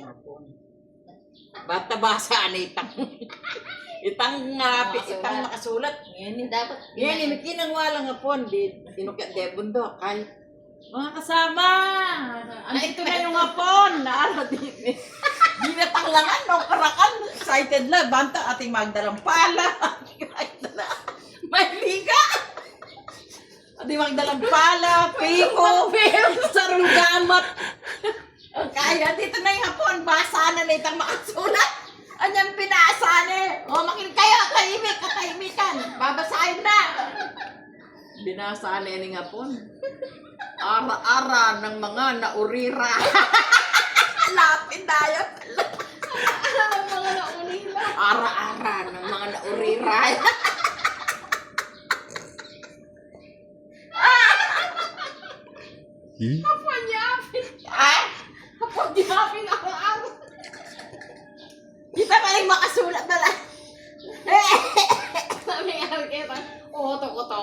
hapon. Bata basa na itang itang nakasulat. Yan Dapat yan may kinangwala nga pon di inukat de bundok kay mga kasama. Andito na yung hapon na ano di. Di na tanglangan no karakan excited la banta ating magdalang pala. May liga. Ating magdalang pala, piko, sarong gamat. Kaya dito na yung hapon basa na itang makasulat. Anyang pinasa ni. O, makin kayo, katahimikan. Babasahin na. Binasa ni ini nga po. Ara-ara ng mga naurira. Lapin tayo. ng mga naunila. Ara-ara ng mga naurira. Kapanyapin. Ay, Kapanyapin ako ang. kita pa rin makasulat na lang. Sabi nga kita, oto-oto.